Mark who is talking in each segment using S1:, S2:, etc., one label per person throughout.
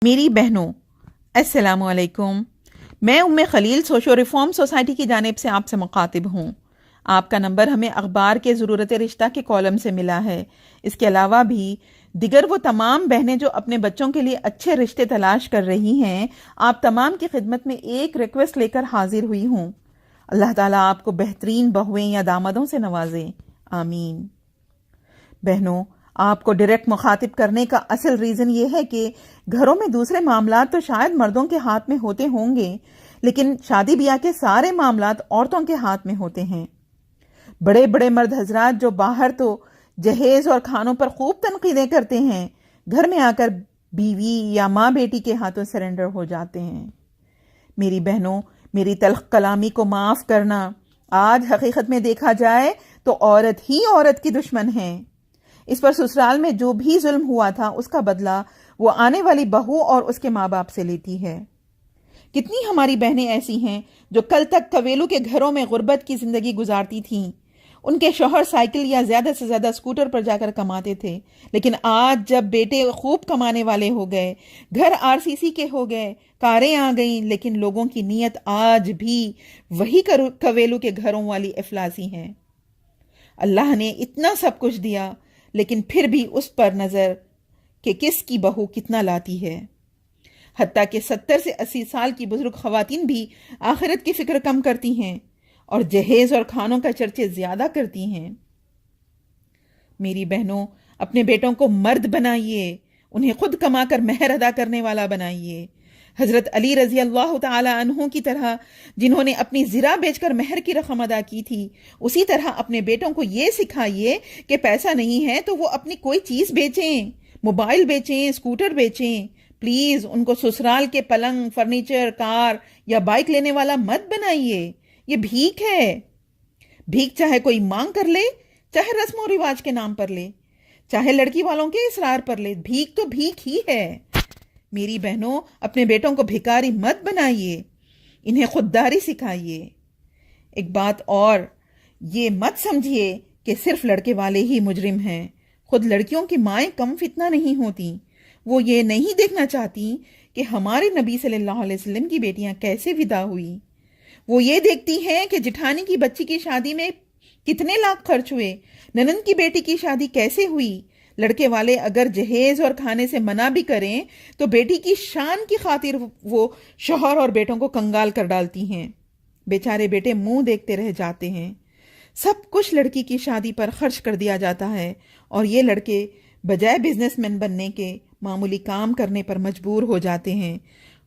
S1: میری بہنوں، السلام علیکم۔ میں خلیل سوشو ریفارم سوسائٹی کی جانب سے آپ سے مخاطب ہوں۔ آپ کا نمبر ہمیں اخبار کے ضرورت رشتہ کے کالم سے ملا ہے۔ اس کے علاوہ بھی دیگر وہ تمام بہنیں جو اپنے بچوں کے لیے اچھے رشتے تلاش کر رہی ہیں، آپ تمام کی خدمت میں ایک ریکویسٹ لے کر حاضر ہوئی ہوں۔ اللہ تعالیٰ آپ کو بہترین بہویں یا دامادوں سے نوازے، آمین۔ بہنوں، آپ کو ڈائریکٹ مخاطب کرنے کا اصل ریزن یہ ہے کہ گھروں میں دوسرے معاملات تو شاید مردوں کے ہاتھ میں ہوتے ہوں گے، لیکن شادی بیاہ کے سارے معاملات عورتوں کے ہاتھ میں ہوتے ہیں۔ بڑے بڑے مرد حضرات جو باہر تو جہیز اور کھانوں پر خوب تنقیدیں کرتے ہیں، گھر میں آ کر بیوی یا ماں بیٹی کے ہاتھوں سرنڈر ہو جاتے ہیں۔ میری بہنوں، میری تلخ کلامی کو معاف کرنا، آج حقیقت میں دیکھا جائے تو عورت ہی عورت کی دشمن ہے۔ اس پر سسرال میں جو بھی ظلم ہوا تھا اس کا بدلہ وہ آنے والی بہو اور اس کے ماں باپ سے لیتی ہے۔ کتنی ہماری بہنیں ایسی ہیں جو کل تک کویلو کے گھروں میں غربت کی زندگی گزارتی تھیں۔ ان کے شوہر سائیکل یا زیادہ سے زیادہ اسکوٹر پر جا کر کماتے تھے، لیکن آج جب بیٹے خوب کمانے والے ہو گئے، گھر RCC کے ہو گئے، کاریں آ گئیں، لیکن لوگوں کی نیت آج بھی وہی کویلو کے گھروں والی افلاسی ہیں۔ اللہ نے اتنا سب کچھ دیا، لیکن پھر بھی اس پر نظر کہ کس کی بہو کتنا لاتی ہے۔ حتیٰ کہ 70 سے 80 سال کی بزرگ خواتین بھی آخرت کی فکر کم کرتی ہیں اور جہیز اور کھانوں کا چرچے زیادہ کرتی ہیں۔ میری بہنوں، اپنے بیٹوں کو مرد بنائیے، انہیں خود کما کر مہر ادا کرنے والا بنائیے۔ حضرت علی رضی اللہ تعالی عنہ کی طرح جنہوں نے اپنی زرہ بیچ کر مہر کی رقم ادا کی تھی، اسی طرح اپنے بیٹوں کو یہ سکھائیے کہ پیسہ نہیں ہے تو وہ اپنی کوئی چیز بیچیں، موبائل بیچیں، اسکوٹر بیچیں۔ پلیز ان کو سسرال کے پلنگ، فرنیچر، کار یا بائک لینے والا مت بنائیے۔ یہ بھیک ہے۔ بھیک چاہے کوئی مانگ کر لے، چاہے رسم و رواج کے نام پر لے، چاہے لڑکی والوں کے اصرار پر لے، بھیک تو بھیک ہی ہے۔ میری بہنوں، اپنے بیٹوں کو بھکاری مت بنائیے، انہیں خودداری سکھائیے۔ ایک بات اور، یہ مت سمجھیے کہ صرف لڑکے والے ہی مجرم ہیں۔ خود لڑکیوں کی مائیں کم فتنہ نہیں ہوتی۔ وہ یہ نہیں دیکھنا چاہتی کہ ہمارے نبی صلی اللہ علیہ وسلم کی بیٹیاں کیسے ودا ہوئی۔ وہ یہ دیکھتی ہیں کہ جٹھانی کی بچی کی شادی میں کتنے لاکھ خرچ ہوئے، ننند کی بیٹی کی شادی کیسے ہوئی۔ لڑکے والے اگر جہیز اور کھانے سے منع بھی کریں تو بیٹی کی شان کی خاطر وہ شوہر اور بیٹوں کو کنگال کر ڈالتی ہیں۔ بیچارے بیٹے منہ دیکھتے رہ جاتے ہیں۔ سب کچھ لڑکی کی شادی پر خرچ کر دیا جاتا ہے اور یہ لڑکے بجائے بزنس مین بننے کے معمولی کام کرنے پر مجبور ہو جاتے ہیں۔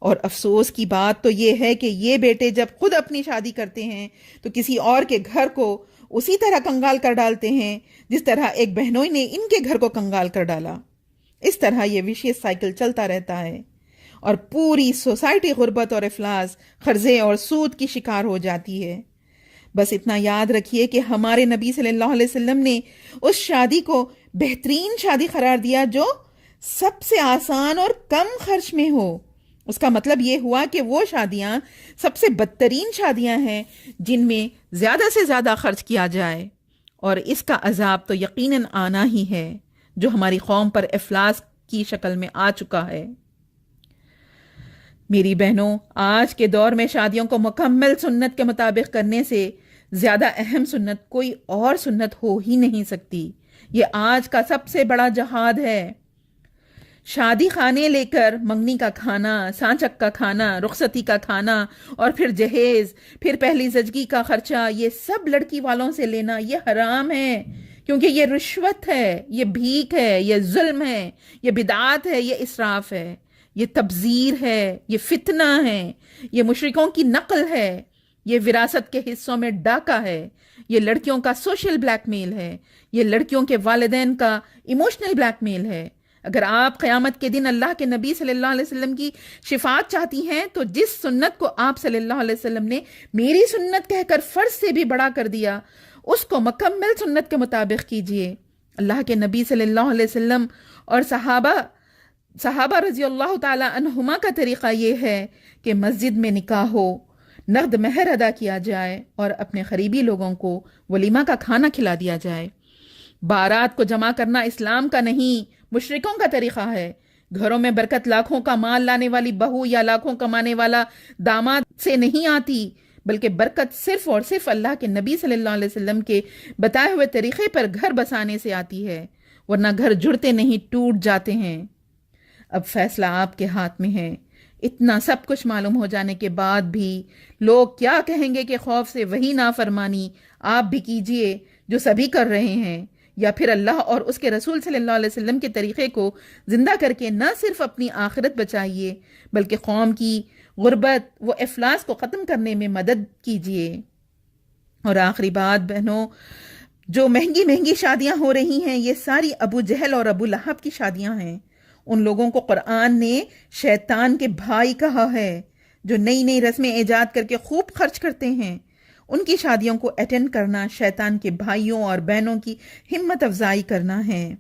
S1: اور افسوس کی بات تو یہ ہے کہ یہ بیٹے جب خود اپنی شادی کرتے ہیں تو کسی اور کے گھر کو اسی طرح کنگال کر ڈالتے ہیں جس طرح ایک بہنوئی نے ان کے گھر کو کنگال کر ڈالا۔ اس طرح یہ وشیس سائیکل چلتا رہتا ہے اور پوری سوسائٹی غربت اور افلاس، قرضے اور سود کی شکار ہو جاتی ہے۔ بس اتنا یاد رکھیے کہ ہمارے نبی صلی اللہ علیہ وسلم نے اس شادی کو بہترین شادی قرار دیا جو سب سے آسان اور کم خرچ میں ہو۔ اس کا مطلب یہ ہوا کہ وہ شادیاں سب سے بدترین شادیاں ہیں جن میں زیادہ سے زیادہ خرچ کیا جائے، اور اس کا عذاب تو یقیناً آنا ہی ہے جو ہماری قوم پر افلاس کی شکل میں آ چکا ہے۔ میری بہنوں، آج کے دور میں شادیوں کو مکمل سنت کے مطابق کرنے سے زیادہ اہم سنت کوئی اور سنت ہو ہی نہیں سکتی۔ یہ آج کا سب سے بڑا جہاد ہے۔ شادی خانے لے کر منگنی کا کھانا، سانچک کا کھانا، رخصتی کا کھانا اور پھر جہیز، پھر پہلی زچگی کا خرچہ، یہ سب لڑکی والوں سے لینا یہ حرام ہے، کیونکہ یہ رشوت ہے، یہ بھیک ہے، یہ ظلم ہے، یہ بدعات ہے، یہ اسراف ہے، یہ تبذیر ہے، یہ فتنہ ہے، یہ مشرکوں کی نقل ہے، یہ وراثت کے حصوں میں ڈاکہ ہے، یہ لڑکیوں کا سوشل بلیک میل ہے، یہ لڑکیوں کے والدین کا ایموشنل بلیک میل ہے۔ اگر آپ قیامت کے دن اللہ کے نبی صلی اللہ علیہ وسلم کی شفاعت چاہتی ہیں تو جس سنت کو آپ صلی اللہ علیہ وسلم نے میری سنت کہہ کر فرض سے بھی بڑا کر دیا، اس کو مکمل سنت کے مطابق کیجئے۔ اللہ کے نبی صلی اللہ علیہ وسلم اور صحابہ رضی اللہ تعالی عنہما کا طریقہ یہ ہے کہ مسجد میں نکاح ہو، نقد مہر ادا کیا جائے اور اپنے قریبی لوگوں کو ولیمہ کا کھانا کھلا دیا جائے۔ بارات کو جمع کرنا اسلام کا نہیں، مشرکوں کا طریقہ ہے۔ گھروں میں برکت لاکھوں کا مال لانے والی بہو یا لاکھوں کمانے والا داماد سے نہیں آتی، بلکہ برکت صرف اور صرف اللہ کے نبی صلی اللہ علیہ وسلم کے بتائے ہوئے طریقے پر گھر بسانے سے آتی ہے، ورنہ گھر جڑتے نہیں، ٹوٹ جاتے ہیں۔ اب فیصلہ آپ کے ہاتھ میں ہے۔ اتنا سب کچھ معلوم ہو جانے کے بعد بھی لوگ کیا کہیں گے کہ خوف سے وہی نافرمانی آپ بھی کیجئے جو سبھی کر رہے ہیں، یا پھر اللہ اور اس کے رسول صلی اللہ علیہ وسلم کے طریقے کو زندہ کر کے نہ صرف اپنی آخرت بچائیے بلکہ قوم کی غربت و افلاس کو ختم کرنے میں مدد کیجئے۔ اور آخری بات بہنوں، جو مہنگی مہنگی شادیاں ہو رہی ہیں یہ ساری ابو جہل اور ابو لہب کی شادیاں ہیں۔ ان لوگوں کو قرآن نے شیطان کے بھائی کہا ہے جو نئی نئی رسمیں ایجاد کر کے خوب خرچ کرتے ہیں۔ ان کی شادیوں کو اٹینڈ کرنا شیطان کے بھائیوں اور بہنوں کی ہمت افزائی کرنا ہے۔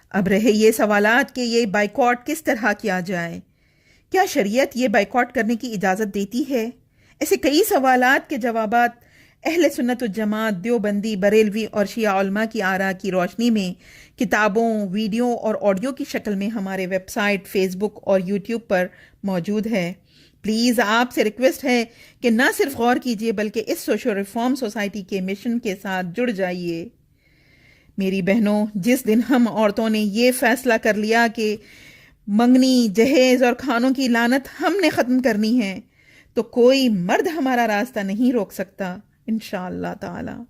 S1: اب رہے یہ سوالات کہ یہ بائیکاٹ کس طرح کیا جائے۔ کیا شریعت یہ بائیکاٹ کرنے کی اجازت دیتی ہے؟ ایسے کئی سوالات کے جوابات اہل سنت والجماعت، دیوبندی، بریلوی اور شیعہ علماء کی آراء کی روشنی میں کتابوں، ویڈیو اور آڈیو کی شکل میں ہمارے ویب سائٹ، فیس بک اور یوٹیوب پر موجود ہے۔ پلیز آپ سے ریکویسٹ ہے کہ نہ صرف غور کیجیے بلکہ اس سوشل ریفارم سوسائٹی کے مشن کے ساتھ جڑ جائیے۔ میری بہنوں، جس دن ہم عورتوں نے یہ فیصلہ کر لیا کہ منگنی، جہیز اور کھانوں کی لعنت ہم نے ختم کرنی ہے تو کوئی مرد ہمارا راستہ نہیں روک سکتا انشاءاللہ تعالی۔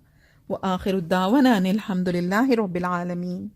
S1: وآخر الدعوانا ان الحمد للہ رب العالمین۔